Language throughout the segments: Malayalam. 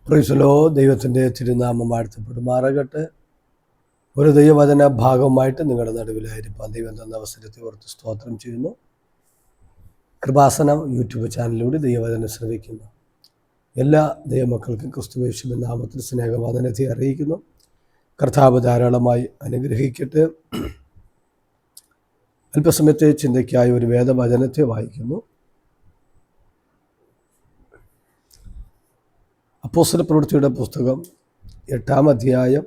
പ്രൈസലോ ദൈവത്തിൻ്റെ തിരുനാമം വാഴ്ത്തപ്പെടുമാറാകട്ടെ. ഒരു ദൈവവചന ഭാഗമായിട്ട് നിങ്ങളുടെ നടുവിലായിരിക്കാൻ ദൈവം തന്ന അവസരത്തെ ഓർത്ത് സ്തോത്രം ചെയ്യുന്നു. കൃപാസനം യൂട്യൂബ് ചാനലിലൂടെ ദൈവവചനം ശ്രവിക്കുന്നു എല്ലാ ദൈവമക്കൾക്കും ക്രിസ്തുയേശുവിൻ നാമത്തിൽ സ്നേഹവന്ദനത്തെ അറിയിക്കുന്നു. കർത്താവ് ധാരാളമായി അനുഗ്രഹിക്കട്ടെ. അല്പസമയത്തെ ചിന്തയ്ക്കായി ഒരു വേദവചനത്തെ വായിക്കുന്നു. അപ്പോസ്തലപ്രവൃത്തിയുടെ പുസ്തകം 8-ാം അധ്യായം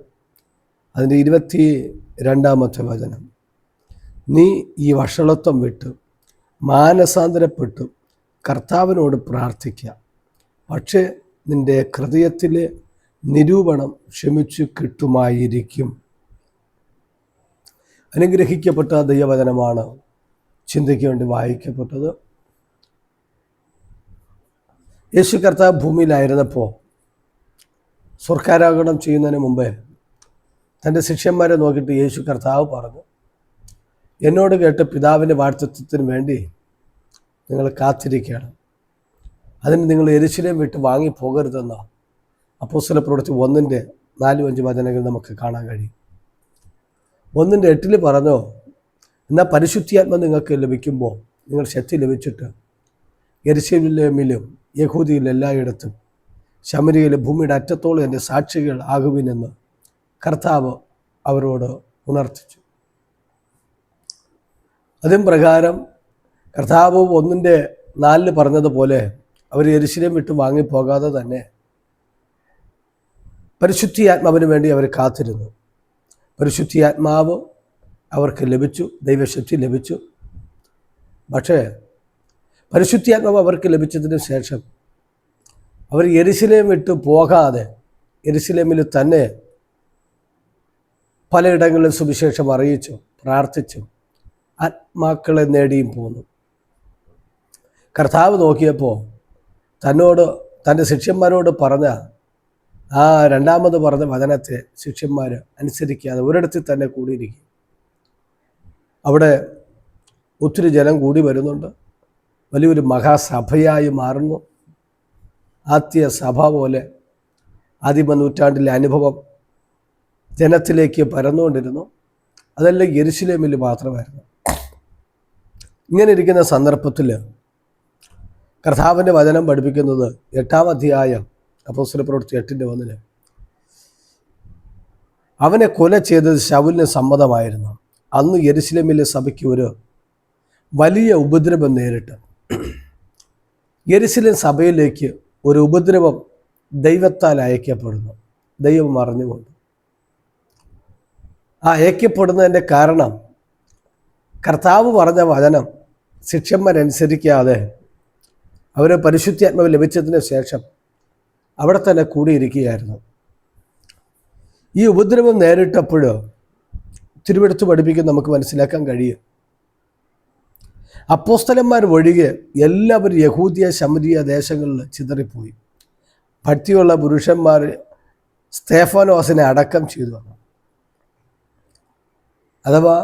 അതിൻ്റെ 22-ാമത്തെ വചനം. നീ ഈ വഷളത്വം വിട്ട് മാനസാന്തരപ്പെട്ടു കർത്താവിനോട് പ്രാർത്ഥിക്കുക, പക്ഷേ നിൻ്റെ ഹൃദയത്തിലെ നിരൂപണം ക്ഷമിച്ചു കിട്ടുമായിരിക്കും. അനുഗ്രഹിക്കപ്പെട്ട ദൈവവചനമാണ് ചിന്തയ്ക്ക് വേണ്ടി വായിക്കപ്പെട്ടത്. യേശു കർത്താവ് ഭൂമിയിലായിരുന്നപ്പോൾ സ്വർഗ്ഗാരോഹണം ചെയ്യുന്നതിന് മുമ്പേ തൻ്റെ ശിഷ്യന്മാരെ നോക്കിയിട്ട് യേശു കർത്താവ് പറഞ്ഞു, എന്നോട് കേട്ട് പിതാവിൻ്റെ വാഴ്ത്തത്വത്തിന് വേണ്ടി നിങ്ങൾ കാത്തിരിക്കുകയാണ്, അതിന് നിങ്ങൾ യെരൂശലേം വിട്ട് വാങ്ങിപ്പോകരുതെന്നോ അപ്പോസ്തലപ്രവൃത്തി 1:4-5 വചനങ്ങൾ നമുക്ക് കാണാൻ കഴിയും. 1:8 പറഞ്ഞോ, എന്നാൽ പരിശുദ്ധാത്മ നിങ്ങൾക്ക് ലഭിക്കുമ്പോൾ നിങ്ങൾ ശക്തി ലഭിച്ചിട്ട് യെരൂശലേമിലും യഹൂദിയിൽ എല്ലായിടത്തും ശമര്യയിലെ ഭൂമിയുടെ അറ്റത്തോളം എൻ്റെ സാക്ഷികൾ ആകുവിനെന്ന് കർത്താവ് അവരോട് ഉണർത്തിച്ചു. അതും പ്രകാരം കർത്താവ് 1:4 പറഞ്ഞതുപോലെ അവർ യെരൂശലേം വിട്ട് വാങ്ങിപ്പോകാതെ തന്നെ പരിശുദ്ധാത്മാവിന് വേണ്ടി അവർ കാത്തിരുന്നു. പരിശുദ്ധാത്മാവ് അവർക്ക് ലഭിച്ചു, ദൈവശക്തി ലഭിച്ചു. പക്ഷേ പരിശുദ്ധാത്മാവ് അവർക്ക് ലഭിച്ചതിന് ശേഷം അവർ യെരൂശലേം വിട്ട് പോകാതെ യെരൂശലേമിൽ തന്നെ പലയിടങ്ങളിലും സുവിശേഷം അറിയിച്ചു, പ്രാർത്ഥിച്ചു, ആത്മാക്കളെ നേടിയും പോന്നു. കർത്താവ് നോക്കിയപ്പോൾ തൻ്റെ ശിഷ്യന്മാരോട് പറഞ്ഞ ആ 2ാമത് പറഞ്ഞ വചനത്തെ ശിഷ്യന്മാർ അനുസരിക്കാതെ ഒരിടത്തിൽ തന്നെ കൂടിയിരിക്കും. അവിടെ ഒത്തിരി ജനം കൂടി വരുന്നുണ്ട്, വലിയൊരു മഹാസഭയായി മാറുന്നു. ആദ്യ സഭ പോലെ ആദിമ നൂറ്റാണ്ടിലെ അനുഭവം ജനത്തിലേക്ക് പരന്നുകൊണ്ടിരുന്നു. അതെല്ലാം യെരൂശലേമിൽ മാത്രമായിരുന്നു. ഇങ്ങനെ ഇരിക്കുന്ന സന്ദർഭത്തിൽ കർത്താവിൻ്റെ വചനം പഠിപ്പിക്കുന്നത് 8-ാം അധ്യായം അപ്പോസ്തലപ്രവൃത്തി 8:1 അവനെ കൊല ചെയ്തത് ശൗലിന് സമ്മതമായിരുന്നു. അന്ന് യെരൂശലേമിലെ സഭയ്ക്ക് ഒരു വലിയ ഉപദ്രവം നേരിട്ട്. യെരൂശലേം സഭയിലേക്ക് ഒരു ഉപദ്രവം ദൈവത്താൽ അയക്കപ്പെടുന്നു, ദൈവം അറിഞ്ഞുകൊണ്ട്. ആ അയക്കപ്പെടുന്നതിൻ്റെ കാരണം കർത്താവ് പറഞ്ഞ വചനം ശിഷ്യന്മാരനുസരിക്കാതെ അവർ പരിശുദ്ധാത്മാവ് ലഭിച്ചതിന് ശേഷം അവിടെ തന്നെ കൂടിയിരിക്കുകയായിരുന്നു. ഈ ഉപദ്രവം നേരിട്ടപ്പോൾ തിരുവെടുത്ത് പഠിപ്പിക്കാൻ നമുക്ക് മനസ്സിലാക്കാൻ കഴിയും, അപ്പോസ്തലന്മാർ ഒഴികെ എല്ലാവരും യഹൂദിയ ശമരിയ ദേശങ്ങളിൽ ചിതറിപ്പോയി. ഭക്തിയുള്ള പുരുഷന്മാർ സ്തേഫാനോസിനെ അടക്കം ചെയ്തു. അഥവാ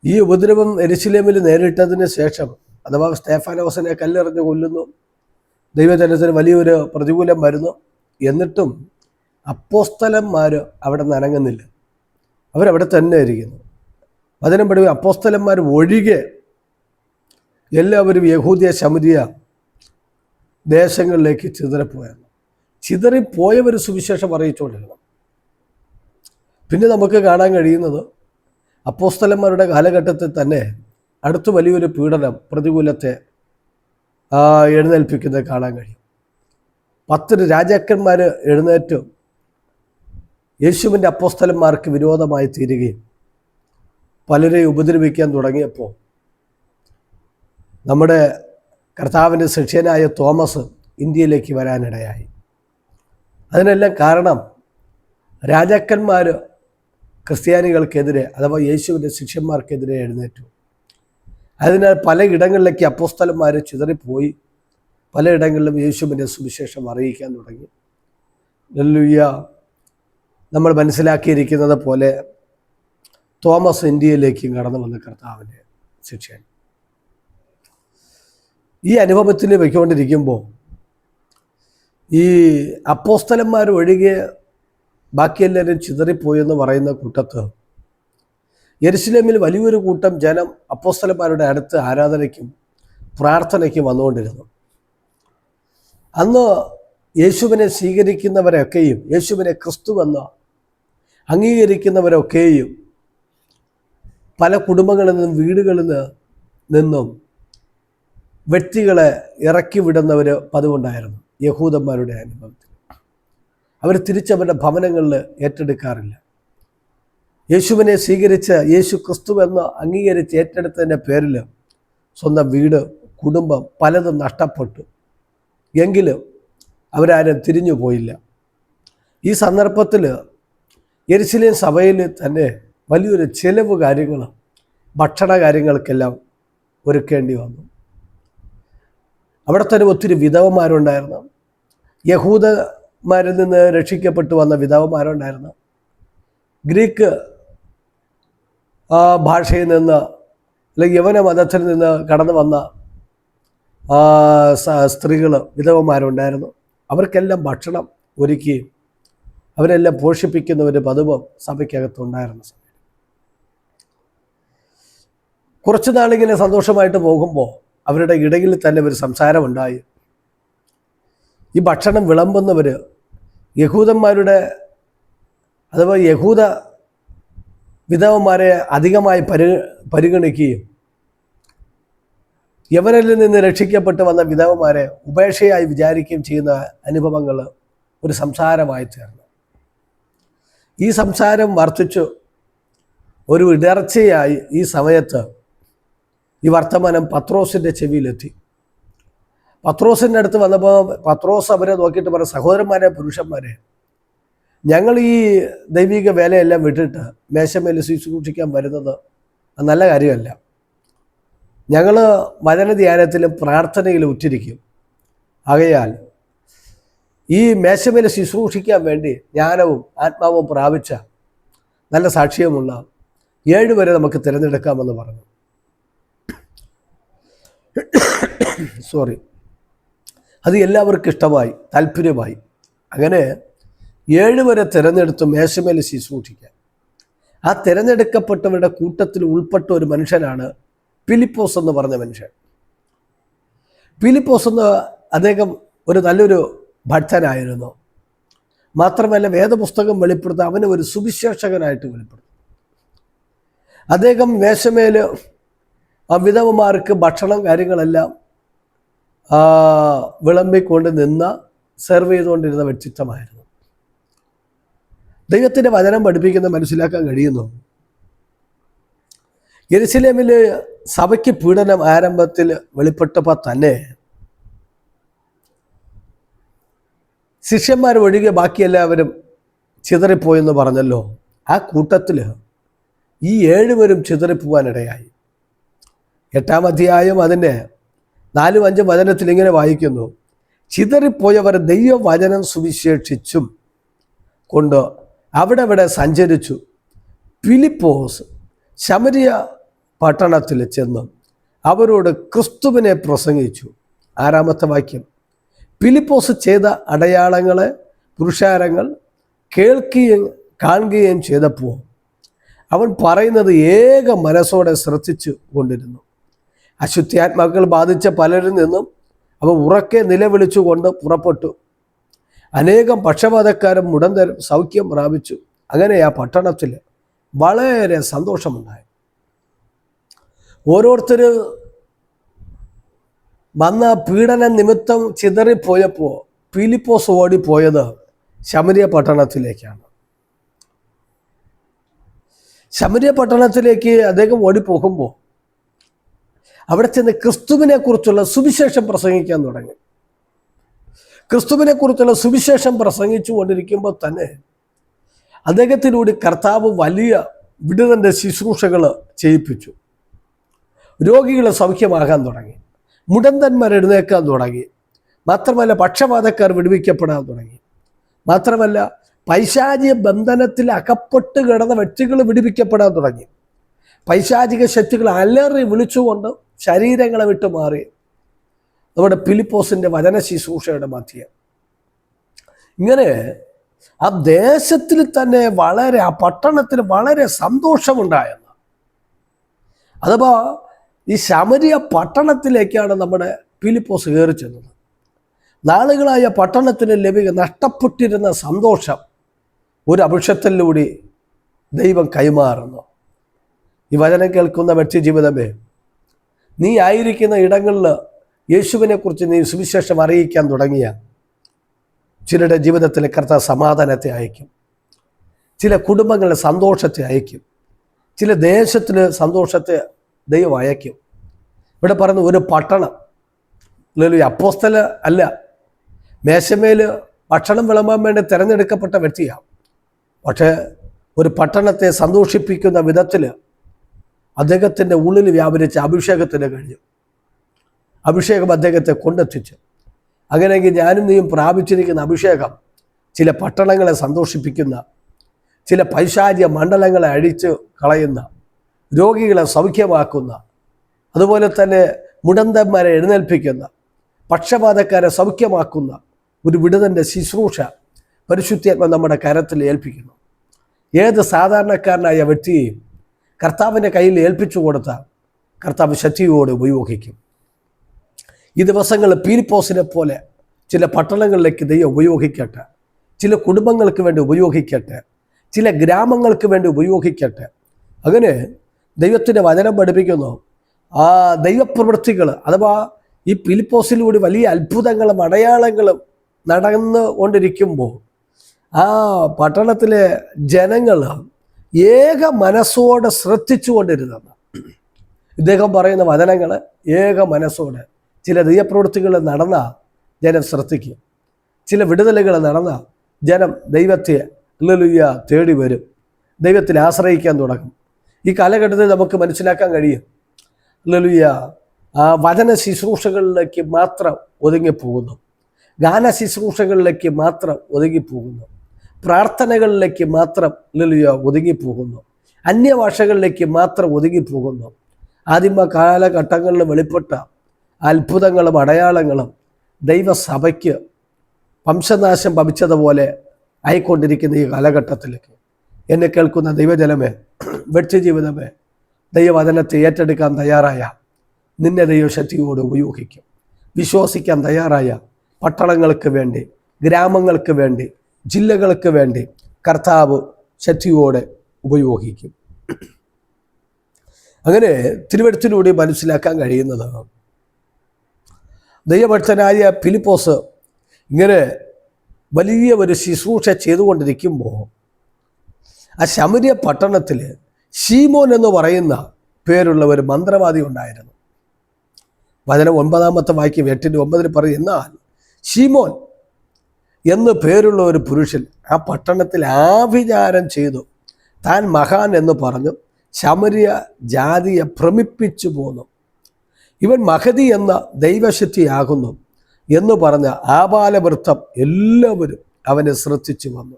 ഈ ഉപദ്രവം യെരൂശലേമിൽ നേരിട്ടതിന് ശേഷം, അഥവാ സ്തേഫാനോസിനെ കല്ലെറിഞ്ഞ് കൊല്ലുന്നു, ദൈവജനത്തിന് വലിയൊരു പ്രതികൂലം വരുന്നു. എന്നിട്ടും അപ്പോസ്തലന്മാർ അവിടെ നനങ്ങുന്നില്ല, അവരവിടെ തന്നെ ഇരിക്കുന്നു. വചനം പഠിപ്പിക്കും, അപ്പോസ്തലന്മാർ ഒഴികെ എല്ലാവരും യഹൂദിയ ശമരിയ ദേശങ്ങളിലേക്ക് ചിതറിപ്പോയാണ്. ചിതറിപ്പോയവർ സുവിശേഷം അറിയിച്ചുകൊണ്ടിരുന്നു. പിന്നെ നമുക്ക് കാണാൻ കഴിയുന്നത് അപ്പോസ്തലന്മാരുടെ കാലഘട്ടത്തിൽ തന്നെ അടുത്ത് വലിയൊരു പീഡനം, പ്രതികൂലത്തെ എഴുന്നേൽപ്പിക്കുന്നത് കാണാൻ കഴിയും. 10 രാജാക്കന്മാർ എഴുന്നേറ്റ് യേശുവിൻ്റെ അപ്പോസ്തലന്മാർക്ക് വിരോധമായി തീരുകയും പലരെയും ഉപദ്രവിക്കാൻ തുടങ്ങിയപ്പോൾ നമ്മുടെ കർത്താവിൻ്റെ ശിഷ്യനായ തോമസ് ഇന്ത്യയിലേക്ക് വരാനിടയായി. അതിനെല്ലാം കാരണം രാജാക്കന്മാർ ക്രിസ്ത്യാനികൾക്കെതിരെ, അഥവാ യേശുവിൻ്റെ ശിഷ്യന്മാർക്കെതിരെ എഴുന്നേറ്റു. അതിനാൽ പലയിടങ്ങളിലേക്ക് അപ്പോസ്തലന്മാർ ചിതറിപ്പോയി, പലയിടങ്ങളിലും യേശുവിൻ്റെ സുവിശേഷം അറിയിക്കാൻ തുടങ്ങി. ഹല്ലേലൂയ. നമ്മൾ മനസ്സിലാക്കിയിരിക്കുന്നത് പോലെ തോമസ് ഇന്ത്യയിലേക്കും കടന്നു വന്ന കർത്താവിൻ്റെ ശിഷ്യൻ. ഈ അനുഭവത്തിൽ വയ്ക്കൊണ്ടിരിക്കുമ്പോൾ ഈ അപ്പോസ്തലന്മാർ ഒഴികെ ബാക്കിയെല്ലാവരും ചിതറിപ്പോയെന്ന് പറയുന്ന കൂട്ടത്ത് യെരുശലേമിൽ വലിയൊരു കൂട്ടം ജനം അപ്പോസ്തലന്മാരുടെ അടുത്ത് ആരാധനയ്ക്കും പ്രാർത്ഥനയ്ക്കും വന്നുകൊണ്ടിരുന്നു. അന്ന് യേശുവിനെ സ്വീകരിക്കുന്നവരൊക്കെയും യേശുവിനെ ക്രിസ്തുവെന്ന് അംഗീകരിക്കുന്നവരൊക്കെയും പല കുടുംബങ്ങളിൽ നിന്നും വീടുകളിൽ നിന്നും വ്യക്തികളെ ഇറക്കി വിടുന്നവർ പതിവുണ്ടായിരുന്നു. യഹൂദന്മാരുടെ അനുഭവത്തിൽ അവർ തിരിച്ചവരുടെ ഭവനങ്ങളിൽ ഏറ്റെടുക്കാറില്ല. യേശുവിനെ സ്വീകരിച്ച് യേശു ക്രിസ്തുവെന്ന് അംഗീകരിച്ച് ഏറ്റെടുത്തതിൻ്റെ പേരിൽ സ്വന്തം വീട്, കുടുംബം പലതും നഷ്ടപ്പെട്ടു. എങ്കിലും അവരാരും തിരിഞ്ഞു പോയില്ല. ഈ സന്ദർഭത്തിൽ യെരുശലേം സഭയിൽ തന്നെ വലിയൊരു ചെലവ് കാര്യങ്ങൾ, ഭക്ഷണ കാര്യങ്ങൾക്കെല്ലാം ഒരുക്കേണ്ടി വന്നു. അവിടെ തന്നെ ഒത്തിരി വിധവന്മാരുണ്ടായിരുന്നു. യഹൂദന്മാരിൽ നിന്ന് രക്ഷിക്കപ്പെട്ടു വന്ന വിധവന്മാരുണ്ടായിരുന്നു. ഗ്രീക്ക് ഭാഷയിൽ നിന്ന് അല്ലെങ്കിൽ യവന മതത്തിൽ നിന്ന് കടന്നു വന്ന സ്ത്രീകൾ, വിധവന്മാരുണ്ടായിരുന്നു. അവർക്കെല്ലാം ഭക്ഷണം ഒരുക്കുകയും അവരെല്ലാം പോഷിപ്പിക്കുന്ന ഒരു പതിവ് സഭയ്ക്കകത്തുണ്ടായിരുന്ന സമയം. കുറച്ചു നാളിങ്ങനെ സന്തോഷമായിട്ട് പോകുമ്പോൾ അവരുടെ ഇടയിൽ തന്നെ ഒരു സംസാരമുണ്ടായി. ഈ ഭക്ഷണം വിളമ്പുന്നവർ യഹൂദന്മാരുടെ അഥവാ യഹൂദ വിധവന്മാരെ അധികമായി പരിഗണിക്കുകയും യവനിൽ നിന്ന് രക്ഷിക്കപ്പെട്ട് വന്ന വിധവന്മാരെ ഉപേക്ഷയായി വിചാരിക്കുകയും ചെയ്യുന്ന അനുഭവങ്ങൾ ഒരു സംസാരമായി തീർന്നു. ഈ സംസാരം വർദ്ധിച്ചു ഒരു ഇടർച്ചയായി ഈ സമയത്ത് ഈ വർത്തമാനം പത്രോസിൻ്റെ ചെവിയിലെത്തി. പത്രോസിൻ്റെ അടുത്ത് വന്നപ്പോൾ പത്രോസ് അവരെ നോക്കിയിട്ട് പറഞ്ഞു, സഹോദരന്മാരെ, പുരുഷന്മാരെ, ഞങ്ങൾ ഈ ദൈവിക വേലയെല്ലാം വിട്ടിട്ട് മേശമേൽ ശുശ്രൂഷിക്കാൻ വരുന്നത് നല്ല കാര്യമല്ല. ഞങ്ങൾ വചനധ്യാനത്തിലും പ്രാർത്ഥനയിലും ഉറ്റിരിക്കും. ആകയാൽ ഈ മേശമേൽ ശുശ്രൂഷിക്കാൻ വേണ്ടി ജ്ഞാനവും ആത്മാവും പ്രാപിച്ച നല്ല സാക്ഷ്യമുള്ള 7 പേരെ നമുക്ക് തിരഞ്ഞെടുക്കാമെന്ന് പറഞ്ഞു. അത് എല്ലാവർക്കും ഇഷ്ടമായി, താല്പര്യമായി. അങ്ങനെ 7 പേരെ തിരഞ്ഞെടുത്ത് മേശമേൽ ശുശ്രൂഷിക്കാൻ. ആ തിരഞ്ഞെടുക്കപ്പെട്ടവരുടെ കൂട്ടത്തിൽ ഉൾപ്പെട്ട ഒരു മനുഷ്യനാണ് ഫിലിപ്പോസ് എന്ന് പറഞ്ഞ മനുഷ്യൻ. ഫിലിപ്പോസ് എന്ന് അദ്ദേഹം ഒരു നല്ലൊരു ഭക്തനായിരുന്നു. മാത്രമല്ല വേദപുസ്തകം വെളിപ്പെടുത്താൻ അവന് ഒരു സുവിശേഷകനായിട്ട് വെളിപ്പെടുത്തും. അദ്ദേഹം മേശമേൽ വിധവന്മാർക്ക് ഭക്ഷണം കാര്യങ്ങളെല്ലാം വിളമ്പിക്കൊണ്ട് സെർവ് ചെയ്തുകൊണ്ടിരുന്ന വ്യക്തിത്വമായിരുന്നു. ദൈവത്തിൻ്റെ വചനം പഠിപ്പിക്കുന്ന മനസ്സിലാക്കാൻ കഴിയുന്നു. യെരുശലേമിൽ സഭയ്ക്ക് പീഡനം ആരംഭത്തിൽ വെളിപ്പെട്ടപ്പോൾ തന്നെ ശിഷ്യന്മാർ ഒഴികെ ബാക്കി എല്ലാവരും ചിതറിപ്പോയെന്ന് പറഞ്ഞല്ലോ. ആ കൂട്ടത്തിൽ ഈ 7 പേരും ചിതറിപ്പോവാനിടയായി. 8-ാം അധ്യായം അതിൻ്റെ 4-5 വചനത്തിൽ ഇങ്ങനെ വായിക്കുന്നു, ചിതറിപ്പോയവർ ദൈവവചനം സുവിശേഷിച്ചും കൊണ്ട് അവിടെ സഞ്ചരിച്ചു. ഫിലിപ്പോസ് ശമരിയ പട്ടണത്തിൽ ചെന്ന് അവരോട് ക്രിസ്തുവിനെ പ്രസംഗിച്ചു. 6-ാമത്തെ വാക്യം, ഫിലിപ്പോസ് ചെയ്ത അടയാളങ്ങളെ പുരുഷാരങ്ങൾ കേൾക്കുകയും കാണുകയും ചെയ്തപ്പോൾ അവൻ പറയുന്നത് ഏക മനസ്സോടെ ശ്രദ്ധിച്ചു കൊണ്ടിരുന്നു. അശുദ്ധാത്മാക്കൾ ബാധിച്ച പലരിൽ നിന്നും അവ ഉറക്കെ നിലവിളിച്ചുകൊണ്ട് പുറപ്പെട്ടു. അനേകം പക്ഷപാതക്കാരും മുടന്തരും സൗഖ്യം പ്രാപിച്ചു. അങ്ങനെ ആ പട്ടണത്തിൽ വളരെ സന്തോഷമുണ്ടായി. ഓരോരുത്തർ വന്ന പീഡന നിമിത്തം ചിതറിപ്പോയപ്പോൾ ഫിലിപ്പോസ് ഓടിപ്പോയത് ശമരിയ പട്ടണത്തിലേക്കാണ്. ശമരിയ പട്ടണത്തിലേക്ക് അദ്ദേഹം ഓടിപ്പോകുമ്പോൾ അവിടെ ചെന്ന് ക്രിസ്തുവിനെ കുറിച്ചുള്ള സുവിശേഷം പ്രസംഗിക്കാൻ തുടങ്ങി. ക്രിസ്തുവിനെ കുറിച്ചുള്ള സുവിശേഷം പ്രസംഗിച്ചു കൊണ്ടിരിക്കുമ്പോൾ തന്നെ അദ്ദേഹത്തിലൂടെ കർത്താവ് വലിയ വിടുതൻ്റെ ശുശ്രൂഷകൾ ചെയ്യിപ്പിച്ചു. രോഗികളെ സൗഖ്യമാകാൻ തുടങ്ങി, മുടന്തന്മാർ എഴുന്നേക്കാൻ തുടങ്ങി. മാത്രമല്ല പക്ഷപാതക്കാർ വിടുവിക്കപ്പെടാൻ തുടങ്ങി. മാത്രമല്ല പൈശാചിക ബന്ധനത്തിൽ അകപ്പെട്ട് കിടന്ന വ്യക്തികൾ വിടുവിക്കപ്പെടാൻ തുടങ്ങി. പൈശാചിക ശക്തികൾ അലറി വിളിച്ചുകൊണ്ട് ശരീരങ്ങളെ വിട്ടു മാറി നമ്മുടെ ഫിലിപ്പോസിൻ്റെ വചന ശുശ്രൂഷയുടെ മധ്യം ഇങ്ങനെ ആ ദേശത്തിൽ തന്നെ ആ പട്ടണത്തിൽ വളരെ സന്തോഷമുണ്ടായെന്ന്. അഥവാ ഈ ശമരിയ പട്ടണത്തിലേക്കാണ് നമ്മുടെ ഫിലിപ്പോസ് കയറി ചെന്നത്. നാളുകളായ പട്ടണത്തിന് നഷ്ടപ്പെട്ടിരുന്ന സന്തോഷം ഒരു അഭിഷേകത്തിലൂടെ ദൈവം കൈമാറുന്നു. ഈ വചനം കേൾക്കുന്ന വ്യക്തി ജീവിതമേ, നീ ആയിരിക്കുന്ന ഇടങ്ങളിൽ യേശുവിനെക്കുറിച്ച് നീ സുവിശേഷം അറിയിക്കാൻ തുടങ്ങിയ ചിലരുടെ ജീവിതത്തിൽ കർത്താവ് സമാധാനത്തെ അയക്കും, ചില കുടുംബങ്ങളുടെ സന്തോഷത്തെ അയക്കും, ചില ദേശത്തിൽ സന്തോഷത്തെ ദൈവം അയക്കും. ഇവിടെ പറയുന്ന ഒരു പട്ടണം, അപ്പോസ്തല അല്ല, മേശമേൽ ഭക്ഷണം വിളമ്പാൻ വേണ്ടി തിരഞ്ഞെടുക്കപ്പെട്ട വ്യക്തിയാണ്. പക്ഷേ ഒരു പട്ടണത്തെ സന്തോഷിപ്പിക്കുന്ന വിധത്തിൽ അദ്ദേഹത്തിൻ്റെ ഉള്ളിൽ വ്യാപരിച്ച അഭിഷേകത്തിന് കഴിഞ്ഞു. അഭിഷേകം അദ്ദേഹത്തെ കൊണ്ടെത്തിച്ചു. അങ്ങനെയെങ്കിൽ ഞാനും നീയും പ്രാപിച്ചിരിക്കുന്ന അഭിഷേകം ചില പട്ടണങ്ങളെ സന്തോഷിപ്പിക്കുന്ന, ചില പൈശാചിക മണ്ഡലങ്ങളെ അഴിച്ച് കളയുന്ന, രോഗികളെ സൗഖ്യമാക്കുന്ന, അതുപോലെ തന്നെ മുടന്തന്മാരെ എഴുന്നേൽപ്പിക്കുന്ന, പക്ഷപാതക്കാരെ സൗഖ്യമാക്കുന്ന ഒരു വിടുതൻ്റെ ശുശ്രൂഷ പരിശുദ്ധാത്മ നമ്മുടെ കരത്തിൽ ഏൽപ്പിക്കുന്നു. ഏത് സാധാരണക്കാരനായ വ്യക്തിയെയും കർത്താവിൻ്റെ കയ്യിൽ ഏൽപ്പിച്ചു കൊടുത്താൽ കർത്താവ് ശക്തിയോടെ ഉപയോഗിക്കും. ഈ ദിവസങ്ങളിൽ ഫിലിപ്പോസിനെ പോലെ ചില പട്ടണങ്ങളിലേക്ക് ദൈവം ഉപയോഗിക്കട്ടെ, ചില കുടുംബങ്ങൾക്ക് വേണ്ടി ഉപയോഗിക്കട്ടെ, ചില ഗ്രാമങ്ങൾക്ക് വേണ്ടി ഉപയോഗിക്കട്ടെ. അങ്ങനെ ദൈവത്തിൻ്റെ വചനം പഠിപ്പിക്കുന്നു. ആ ദൈവപ്രവൃത്തികൾ അഥവാ ഈ ഫിലിപ്പോസിലൂടെ വലിയ അത്ഭുതങ്ങളും അടയാളങ്ങളും നടന്നു കൊണ്ടിരിക്കുമ്പോൾ ആ പട്ടണത്തിലെ ജനങ്ങൾ ഏക മനസ്സോടെ ശ്രദ്ധിച്ചു കൊണ്ടിരുന്നത്. ഇദ്ദേഹം പറയുന്ന വചനങ്ങൾ ഏക മനസ്സോടെ ചില ദൈവപ്രവൃത്തികൾ നടന്ന ജനം ശ്രദ്ധിക്കും, ചില വിടുതലുകൾ നടന്ന ജനം ദൈവത്തെ ഹല്ലേലൂയ തേടി വരും, ദൈവത്തിൽ ആശ്രയിക്കാൻ തുടങ്ങും. ഈ കാലഘട്ടത്തിൽ നമുക്ക് മനസ്സിലാക്കാൻ കഴിയും, ഹല്ലേലൂയ ആ വചന ശുശ്രൂഷകളിലേക്ക് മാത്രം ഒതുങ്ങിപ്പോകുന്നു, ഗാന ശുശ്രൂഷകളിലേക്ക് മാത്രം ഒതുങ്ങിപ്പോകുന്നു, പ്രാർത്ഥനകളിലേക്ക് മാത്രം ഹല്ലേലൂയ ഒതുങ്ങിപ്പോകുന്നു, അന്യഭാഷകളിലേക്ക് മാത്രം ഒതുങ്ങിപ്പോകുന്നു. ആദിമ കാലഘട്ടങ്ങളിൽ വെളിപ്പെട്ട അത്ഭുതങ്ങളും അടയാളങ്ങളും ദൈവസഭയ്ക്ക് വംശനാശം ഭവിച്ചതുപോലെ ആയിക്കൊണ്ടിരിക്കുന്ന ഈ കാലഘട്ടത്തിലേക്ക് എന്നെ കേൾക്കുന്ന ദൈവജനമേ, വ്യക്തിജീവിതമേ, ദൈവവചനത്തെ ഏറ്റെടുക്കാൻ തയ്യാറായ നിന്നെ ദൈവശക്തിയോട് ഉപയോഗിക്കും. വിശ്വസിക്കാൻ തയ്യാറായ പട്ടണങ്ങൾക്ക് വേണ്ടി, ഗ്രാമങ്ങൾക്ക് വേണ്ടി, ജില്ലകൾക്ക് വേണ്ടി കർത്താവ് ശക്തിയോടെ ഉപയോഗിക്കും. അങ്ങനെ തിരുവെഴുത്തിലൂടെ മനസ്സിലാക്കാൻ കഴിയുന്നത്, ദൈവഭക്തനായ ഫിലിപ്പോസ് ഇങ്ങനെ വലിയ ഒരു ശുശ്രൂഷ ചെയ്തുകൊണ്ടിരിക്കുമ്പോൾ ആ ശമരിയ പട്ടണത്തിൽ ശീമോൻ എന്ന് പറയുന്ന പേരുള്ള ഒരു മന്ത്രവാദി ഉണ്ടായിരുന്നു. വചനം 9 വാക്യം 8-9 പറയും, എന്നാൽ ശീമോൻ എന്ന് പേരുള്ള ഒരു പുരുഷൻ ആ പട്ടണത്തിൽ ആഭിചാരം ചെയ്തു താൻ മഹാൻ എന്ന് പറഞ്ഞു ശമരിയ ജാതിയെ ഭ്രമിപ്പിച്ചു പോന്നു. ഇവൻ മഹതി എന്ന ദൈവശക്തിയാകുന്നു എന്ന് പറഞ്ഞ ആബാലവൃത്തം എല്ലാവരും അവനെ ശ്രദ്ധിച്ചു വന്നു.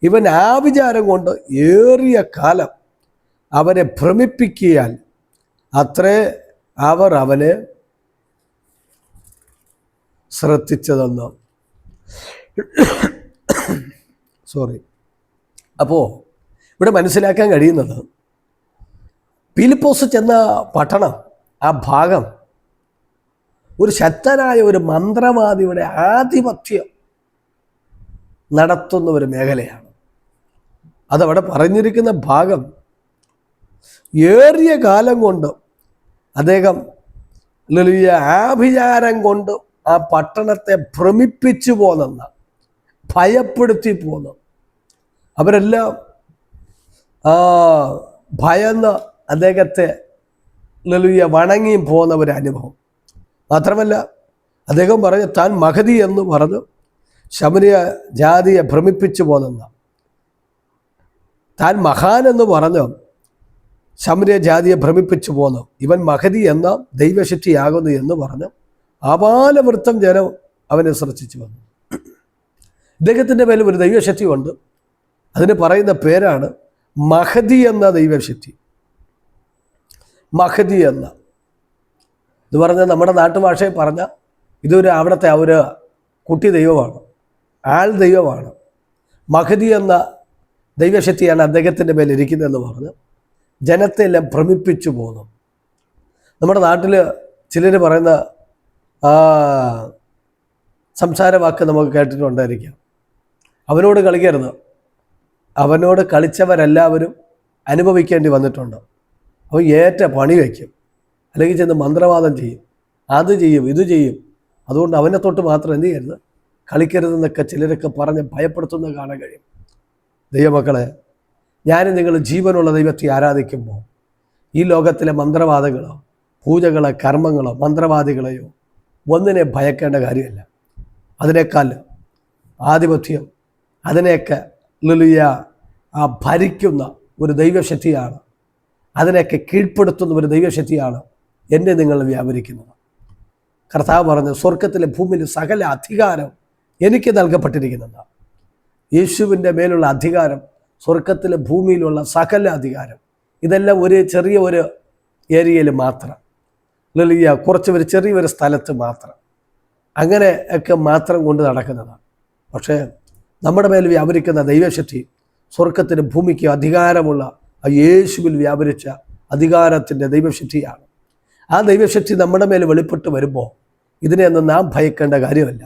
ഇവൻ ആഭിചാരം കൊണ്ട് ഏറിയ കാലം അവരെ ഭ്രമിപ്പിക്കിയാൽ അത്രേ അവർ അവനെ ശ്രദ്ധിച്ചതെന്ന്. അപ്പോൾ ഇവിടെ മനസ്സിലാക്കാൻ കഴിയുന്നത്, ഫിലിപ്പോസ് ചെന്ന പട്ടണം, ആ ഭാഗം ഒരു ശക്തനായ ഒരു മന്ത്രവാദിയുടെ ആധിപത്യം നടത്തുന്ന ഒരു മേഖലയാണ്. അതവിടെ പറഞ്ഞിരിക്കുന്ന ഭാഗം ഏറിയ കാലം കൊണ്ട് അദ്ദേഹം ആഭിചാരം കൊണ്ട് ആ പട്ടണത്തെ ഭ്രമിപ്പിച്ചു പോന്നെന്ന, ഭയപ്പെടുത്തി പോന്നു. അവരെല്ലാം ഭയന്ന് അദ്ദേഹത്തെ വണങ്ങിയും പോകുന്ന ഒരു അനുഭവം. മാത്രമല്ല അദ്ദേഹം പറഞ്ഞു താൻ മഹതി എന്ന് പറഞ്ഞു ശമരിയ ജാതിയെ ഭ്രമിപ്പിച്ചു പോന്നെന്ന, താൻ മഹാൻ എന്ന് പറഞ്ഞു ശമരിയ ജാതിയെ ഭ്രമിപ്പിച്ചു പോന്നു. ഇവൻ മഹതി എന്ന ദൈവശക്തിയാകുന്നു എന്ന് പറഞ്ഞു ആബാലവൃത്തം ജനം അവനെ ശ്രദ്ധിച്ചു വന്നു. ഇദ്ദേഹത്തിൻ്റെ മേൽ ഒരു ദൈവശക്തി ഉണ്ട്. അതിന് പറയുന്ന പേരാണ് മഹതി എന്ന ദൈവശക്തി. മഹതി എന്ന ഇത് പറഞ്ഞാൽ നമ്മുടെ നാട്ടുഭാഷയിൽ പറഞ്ഞ ഇതൊരു അവിടുത്തെ ഒരു കുട്ടി ദൈവമാണ്. ആൾ ദൈവമാണ്. മഹതി എന്ന ദൈവശക്തിയാണ് അദ്ദേഹത്തിൻ്റെ മേലിരിക്കുന്നതെന്ന് പറഞ്ഞ് ജനത്തെ എല്ലാം ഭ്രമിപ്പിച്ചു പോന്നു. നമ്മുടെ നാട്ടിൽ ചിലർ പറയുന്ന സംസാരവാക്ക് നമുക്ക് കേട്ടിട്ടുണ്ടായിരിക്കാം, അവനോട് കളിക്കരുത്. അവനോട് കളിച്ചവരെല്ലാവരും അനുഭവിക്കേണ്ടി വന്നിട്ടുണ്ട്. അവൻ ഏറ്റ പണി വയ്ക്കും, അല്ലെങ്കിൽ ചെന്ന് മന്ത്രവാദം ചെയ്യും, അത് ചെയ്യും, ഇത് ചെയ്യും. അതുകൊണ്ട് അവനെ തൊട്ട് മാത്രം എന്ത് ചെയ്യരുത്, കളിക്കരുതെന്നൊക്കെ ചിലരൊക്കെ പറഞ്ഞ് ഭയപ്പെടുത്തുന്നത് കാണാൻ കഴിയും. ദൈവമക്കളെ, ഞാനും നിങ്ങൾ ജീവനുള്ള ദൈവത്തെ ആരാധിക്കുമ്പോൾ ഈ ലോകത്തിലെ മന്ത്രവാദങ്ങളോ പൂജകളോ കർമ്മങ്ങളോ മന്ത്രവാദികളെയോ ഒന്നിനെ ഭയക്കേണ്ട കാര്യമല്ല. അതിനേക്കാൾ ആധിപത്യം, അതിനെയൊക്കെ ഭരിക്കുന്ന ഒരു ദൈവശക്തിയാണ്, അതിനെയൊക്കെ കീഴ്പ്പെടുത്തുന്ന ഒരു ദൈവശക്തിയാണ് എന്നെ നിങ്ങൾ വ്യാപരിക്കുന്നത്. കർത്താവ് പറഞ്ഞു, സ്വർഗത്തിലെ ഭൂമിയിലെ സകല അധികാരം എനിക്ക് നൽകപ്പെട്ടിരിക്കുന്നത്. യേശുവിൻ്റെ മേലുള്ള അധികാരം, സ്വർഗത്തിലെ ഭൂമിയിലുള്ള സകല അധികാരം, ഇതെല്ലാം ഒരു ചെറിയ ഒരു ഏരിയയിൽ മാത്രം, കുറച്ച് ഒരു ചെറിയൊരു സ്ഥലത്ത് മാത്രം, അങ്ങനെ ഒക്കെ മാത്രം കൊണ്ട് നടക്കുന്നതാണ്. പക്ഷേ നമ്മുടെ മേൽ വ്യാപരിക്കുന്ന ദൈവശക്തി സ്വർഗത്തിന് ഭൂമിക്ക് അധികാരമുള്ള ആ യേശുവിൽ വ്യാപരിച്ച അധികാരത്തിൻ്റെ ദൈവശക്തിയാണ്. ആ ദൈവശക്തി നമ്മുടെ മേൽ വെളിപ്പെട്ട് വരുമ്പോൾ ഇതിനെയൊന്നും നാം ഭയക്കേണ്ട കാര്യമല്ല.